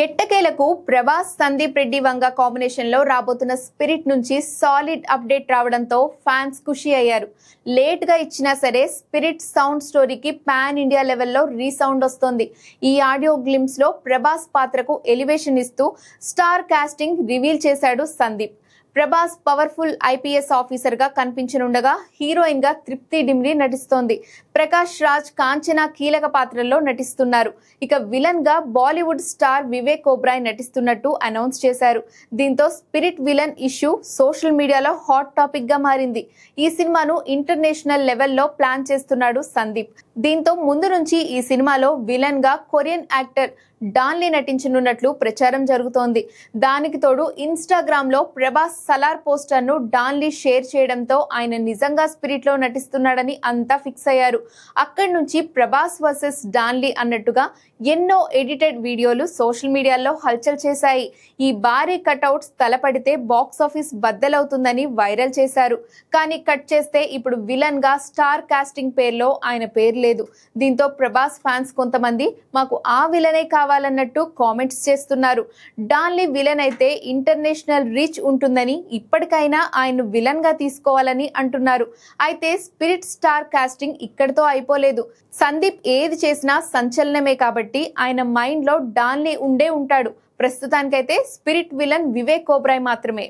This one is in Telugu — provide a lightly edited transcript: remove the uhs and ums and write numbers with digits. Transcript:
ఎట్టకేలకు ప్రభాస్ సందీప్ రెడ్డి వంగ కాంబినేషన్ లో రాబోతున్న స్పిరిట్ నుంచి సాలిడ్ అప్డేట్ రావడంతో ఫ్యాన్స్ ఖుషి అయ్యారు. లేట్ గా ఇచ్చినా సరే స్పిరిట్ సౌండ్ స్టోరీకి పాన్ ఇండియా లెవెల్లో రీసౌండ్ వస్తోంది. ఈ ఆడియో గ్లిమ్స్ లో ప్రభాస్ పాత్రకు ఎలివేషన్ ఇస్తూ స్టార్ కాస్టింగ్ రివీల్ చేశాడు Sandeep. Prabhas powerful IPS officer గా కనిపించనుండగా హీరోయిన్ గా తృప్తి డిమ్రీ నటిస్తోంది. ప్రకాష్ రాజ్, కాంచనా కీలక పాత్రల్లో నటిస్తున్నారు. ఇక విలన్ గా బాలీవుడ్ స్టార్ వివేక్ ఓబ్రాయ్ నటిస్తున్నట్టు అనౌన్స్ చేశారు. దీంతో స్పిరిట్ విలన్ ఇష్యూ సోషల్ మీడియాలో హాట్ టాపిక్ గా మారింది. ఈ సినిమాను ఇంటర్నేషనల్ లెవెల్లో ప్లాన్ చేస్తున్నాడు సందీప్. దీంతో ముందు నుంచి ఈ సినిమాలో విలన్ గా కొరియన్ యాక్టర్ డాన్ లీ నటించనున్నట్లు ప్రచారం జరుగుతోంది. దానికి తోడు ఇన్స్టాగ్రామ్ లో ప్రభాస్ సలార్ పోస్టర్ ను డాన్ లీ షేర్ చేయడంతో ఆయన నిజంగా స్పిరిట్ లో నటిస్తున్నాడని అంతా ఫిక్స్ అయ్యారు. అక్కడి నుంచి ప్రభాస్ వర్సెస్ డాన్ లీ అన్నట్టుగా ఎన్నో ఎడిటెడ్ వీడియోలు సోషల్ మీడియాలో హల్చల్ చేశాయి. ఈ భారీ కట్అవుట్స్ తలపడితే బాక్స్ ఆఫీస్ బద్దలవుతుందని వైరల్ చేశారు. కానీ కట్ చేస్తే ఇప్పుడు విలన్ గా స్టార్ కాస్టింగ్ పేర్లో ఆయన పేరు లేదు. దీంతో ప్రభాస్ ఫ్యాన్స్ కొంతమంది మాకు ఆ విలనే కావాలన్నట్టు కామెంట్స్ చేస్తున్నారు. డాన్ లీ విలన్ అయితే ఇంటర్నేషనల్ రీచ్ ఉంటుందని, ఇప్పటికైనా ఆయన విలన్ గా తీసుకోవాలని అంటున్నారు. అయితే స్పిరిట్ స్టార్ కాస్టింగ్ ఇక్కడితో అయిపోలేదు. సందీప్ ఏది చేసినా సంచలనమే కాబట్టి ఆయన మైండ్ లో డాన్ లీ ఉండే ఉంటాడు. ప్రస్తుతానికైతే స్పిరిట్ విలన్ వివేక్ ఓబ్రాయ్ మాత్రమే.